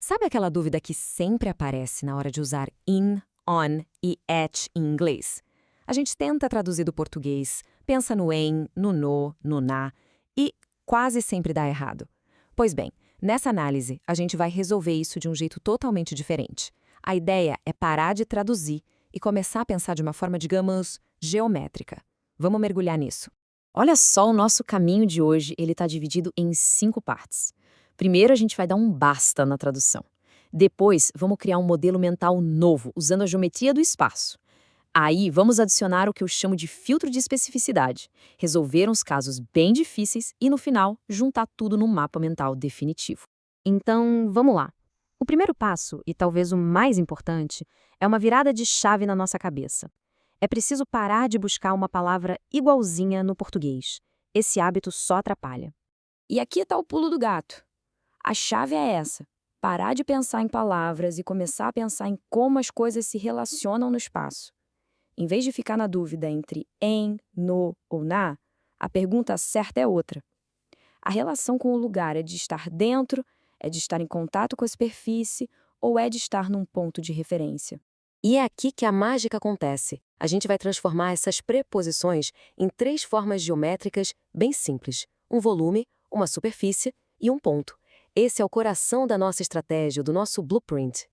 Sabe aquela dúvida que sempre aparece na hora de usar in, on e at em inglês? A gente tenta traduzir do português, pensa no em, no no, no na e quase sempre dá errado. Pois bem, nessa análise, a gente vai resolver isso de um jeito totalmente diferente. A ideia é parar de traduzir e começar a pensar de uma forma, digamos, geométrica. Vamos mergulhar nisso. Olha só, o nosso caminho de hoje, ele está dividido em 5 partes. Primeiro, a gente vai dar um basta na tradução. Depois, vamos criar um modelo mental novo, usando a geometria do espaço. Aí, vamos adicionar o que eu chamo de filtro de especificidade, resolver uns casos bem difíceis e, no final, juntar tudo num mapa mental definitivo. Então, vamos lá. O primeiro passo, e talvez o mais importante, é uma virada de chave na nossa cabeça. É preciso parar de buscar uma palavra igualzinha no português. Esse hábito só atrapalha. E aqui está o pulo do gato. A chave é essa: parar de pensar em palavras e começar a pensar em como as coisas se relacionam no espaço. Em vez de ficar na dúvida entre em, no ou na, a pergunta certa é outra. A relação com o lugar é de estar dentro, é de estar em contato com a superfície ou é de estar num ponto de referência? E é aqui que a mágica acontece. A gente vai transformar essas preposições em 3 formas geométricas bem simples: um volume, uma superfície e um ponto. Esse é o coração da nossa estratégia, do nosso blueprint.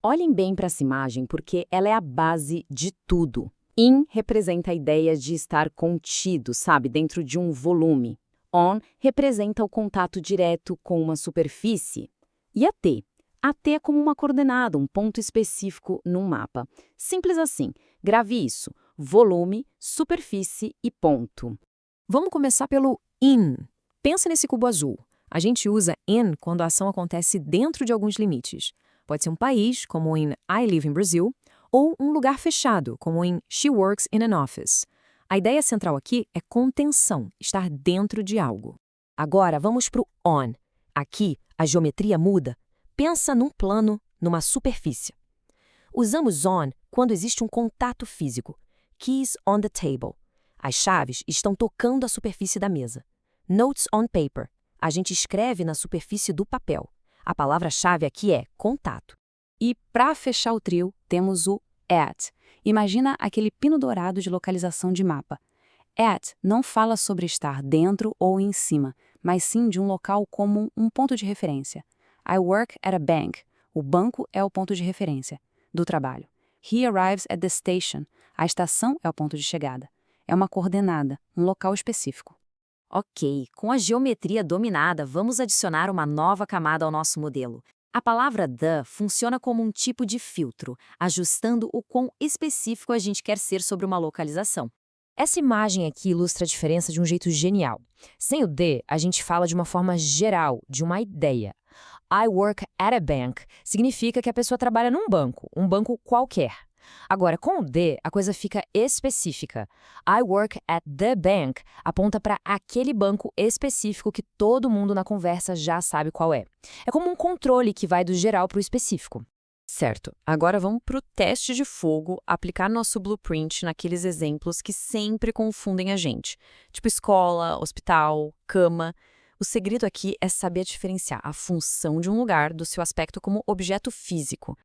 Olhem bem para essa imagem, porque ela é a base de tudo. In representa a ideia de estar contido, sabe, dentro de um volume. On representa o contato direto com uma superfície. E a T? A T é como uma coordenada, um ponto específico num mapa. Simples assim. Grave isso: volume, superfície e ponto. Vamos começar pelo in. Pensa nesse cubo azul. A gente usa in quando a ação acontece dentro de alguns limites. Pode ser um país, como em I live in Brazil, ou um lugar fechado, como em She works in an office. A ideia central aqui é contenção, estar dentro de algo. Agora vamos para o on. Aqui a geometria muda. Pensa num plano, numa superfície. Usamos on quando existe um contato físico. Keys on the table. As chaves estão tocando a superfície da mesa. Notes on paper. A gente escreve na superfície do papel. A palavra-chave aqui é contato. E, para fechar o trio, temos o at. Imagina aquele pino dourado de localização de mapa. At não fala sobre estar dentro ou em cima, mas sim de um local como um ponto de referência. I work at a bank. O banco é o ponto de referência do trabalho. He arrives at the station. A estação é o ponto de chegada. É uma coordenada, um local específico. Ok, com a geometria dominada, vamos adicionar uma nova camada ao nosso modelo. A palavra the funciona como um tipo de filtro, ajustando o quão específico a gente quer ser sobre uma localização. Essa imagem aqui ilustra a diferença de um jeito genial. Sem o the, a gente fala de uma forma geral, de uma ideia. I work at a bank significa que a pessoa trabalha num banco, um banco qualquer. Agora, com o the, a coisa fica específica. I work at the bank aponta para aquele banco específico que todo mundo na conversa já sabe qual é. É como um controle que vai do geral para o específico. Certo, agora vamos para o teste de fogo, aplicar nosso blueprint naqueles exemplos que sempre confundem a gente. Tipo escola, hospital, cama. O segredo aqui é saber diferenciar a função de um lugar do seu aspecto como objeto físico.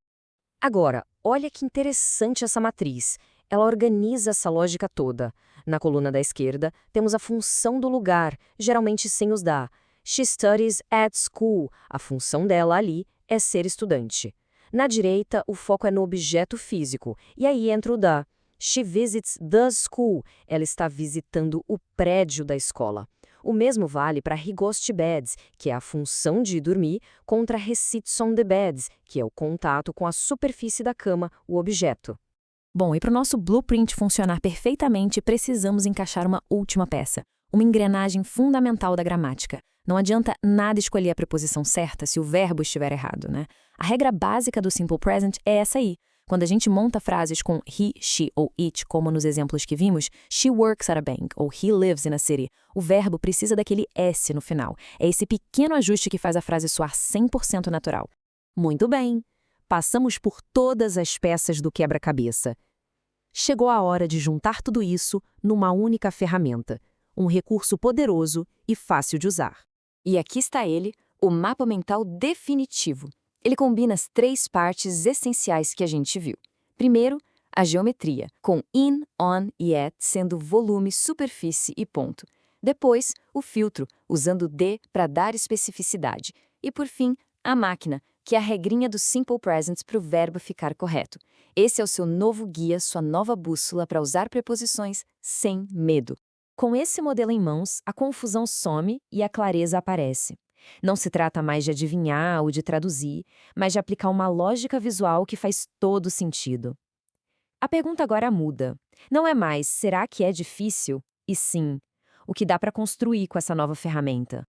Agora, olha que interessante essa matriz. Ela organiza essa lógica toda. Na coluna da esquerda, temos a função do lugar, geralmente sem os da. She studies at school. A função dela ali é ser estudante. Na direita, o foco é no objeto físico, e aí entra o da. She visits the school. Ela está visitando o prédio da escola. O mesmo vale para he goes to beds, que é a função de dormir, contra he sits on the beds, que é o contato com a superfície da cama, o objeto. Bom, e para o nosso blueprint funcionar perfeitamente, precisamos encaixar uma última peça, uma engrenagem fundamental da gramática. Não adianta nada escolher a preposição certa se o verbo estiver errado, né? A regra básica do simple present é essa aí. Quando a gente monta frases com he, she ou it, como nos exemplos que vimos, she works at a bank ou he lives in a city, o verbo precisa daquele S no final. É esse pequeno ajuste que faz a frase soar 100% natural. Muito bem! Passamos por todas as peças do quebra-cabeça. Chegou a hora de juntar tudo isso numa única ferramenta, um recurso poderoso e fácil de usar. E aqui está ele, o mapa mental definitivo. Ele combina as 3 partes essenciais que a gente viu. Primeiro, a geometria, com in, on e at sendo volume, superfície e ponto. Depois, o filtro, usando de para dar especificidade. E, por fim, a máquina, que é a regrinha do Simple Present para o verbo ficar correto. Esse é o seu novo guia, sua nova bússola para usar preposições sem medo. Com esse modelo em mãos, a confusão some e a clareza aparece. Não se trata mais de adivinhar ou de traduzir, mas de aplicar uma lógica visual que faz todo sentido. A pergunta agora muda. Não é mais, será que é difícil? E sim, o que dá para construir com essa nova ferramenta?